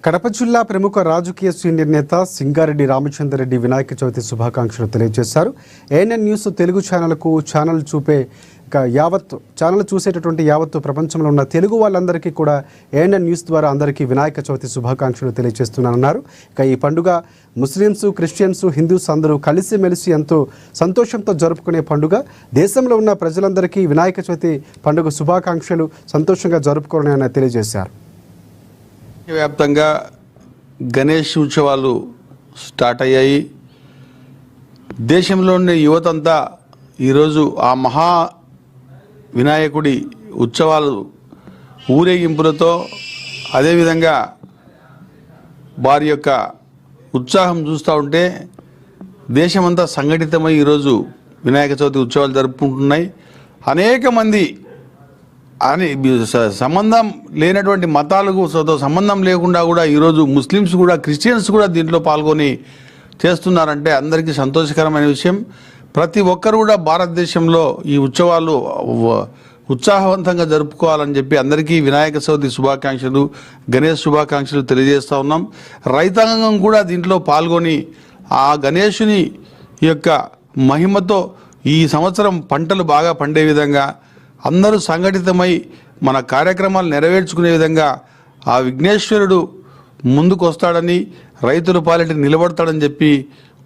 కడప జిల్లా ప్రముఖ రాజకీయ సీనియర్ నేత సింగారెడ్డి రామచంద్రరెడ్డి వినాయక చవితి శుభాకాంక్షలు తెలియజేశారు. ఏఎన్ఎన్ న్యూస్ తెలుగు ఛానల్ చూసేటటువంటి యావత్తు ప్రపంచంలో ఉన్న తెలుగు వాళ్ళందరికీ కూడా ఏఎన్ఎన్ న్యూస్ ద్వారా అందరికీ వినాయక చవితి శుభాకాంక్షలు తెలియజేస్తున్నారన్నారు. ఇక ఈ పండుగ ముస్లిమ్స్, క్రిస్టియన్స్, హిందూస్ అందరూ కలిసిమెలిసి ఎంతో సంతోషంతో జరుపుకునే పండుగ. దేశంలో ఉన్న ప్రజలందరికీ వినాయక చవితి పండుగ శుభాకాంక్షలు, సంతోషంగా జరుపుకోవాలని తెలియజేశారు. వ్యాప్తంగా గణేష్ ఉత్సవాలు స్టార్ట్ అయ్యాయి. దేశంలోని యువతంతా ఈరోజు ఆ మహా వినాయకుడి ఉత్సవాలు ఊరేగింపులతో, అదేవిధంగా వారి యొక్క ఉత్సాహం చూస్తూ ఉంటే దేశమంతా సంఘటితమై ఈరోజు వినాయక చవితి ఉత్సవాలు జరుపుకుంటున్నాయి. అనేక మంది సంబంధం లేనటువంటి మతాలకు సంబంధం లేకుండా కూడా ఈరోజు ముస్లిమ్స్ కూడా, క్రిస్టియన్స్ కూడా దీంట్లో పాల్గొని చేస్తున్నారంటే అందరికీ సంతోషకరమైన విషయం. ప్రతి ఒక్కరు కూడా భారతదేశంలో ఈ ఉత్సవాలు ఉత్సాహవంతంగా జరుపుకోవాలని చెప్పి అందరికీ వినాయక చవితి శుభాకాంక్షలు, గణేష్ శుభాకాంక్షలు తెలియజేస్తూ ఉన్నాం. రైతాంగం కూడా దీంట్లో పాల్గొని ఆ గణేషుని యొక్క మహిమతో ఈ సంవత్సరం పంటలు బాగా పండే విధంగా అందరూ సంఘటితమై మన కార్యక్రమాలు నెరవేర్చుకునే విధంగా ఆ విఘ్నేశ్వరుడు ముందుకు వస్తాడని, రైతుల పాలిట నిలబడతాడని చెప్పి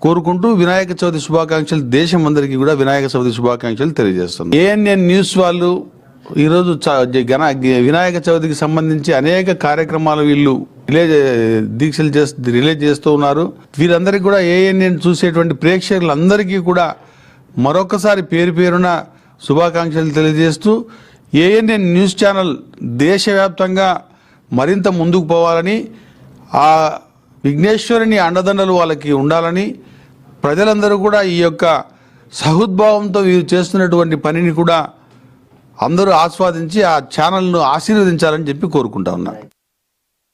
కోరుకుంటూ వినాయక చవితి శుభాకాంక్షలు దేశం అందరికీ కూడా వినాయక చవితి శుభాకాంక్షలు తెలియజేస్తున్నాం. ఏఎన్ఎన్ న్యూస్ వాళ్ళు ఈరోజు వినాయక చవితికి సంబంధించి అనేక కార్యక్రమాలు వీళ్ళు రిలీజ్ చేస్తూ ఉన్నారు. వీరందరికీ కూడా ఏఎన్ఎన్ చూసేటువంటి ప్రేక్షకులందరికీ కూడా మరొకసారి పేరు పేరున శుభాకాంక్షలు తెలియజేస్తూ ఏఎన్ఎన్ న్యూస్ ఛానల్ దేశవ్యాప్తంగా మరింత ముందుకు పోవాలని, ఆ విఘ్నేశ్వరుని అండదండలు వాళ్ళకి ఉండాలని, ప్రజలందరూ కూడా ఈ యొక్క సహృద్భావంతో వీరు చేస్తున్నటువంటి పనిని కూడా అందరూ ఆస్వాదించి ఆ ఛానల్ను ఆశీర్వదించాలని చెప్పి కోరుకుంటా ఉన్నారు.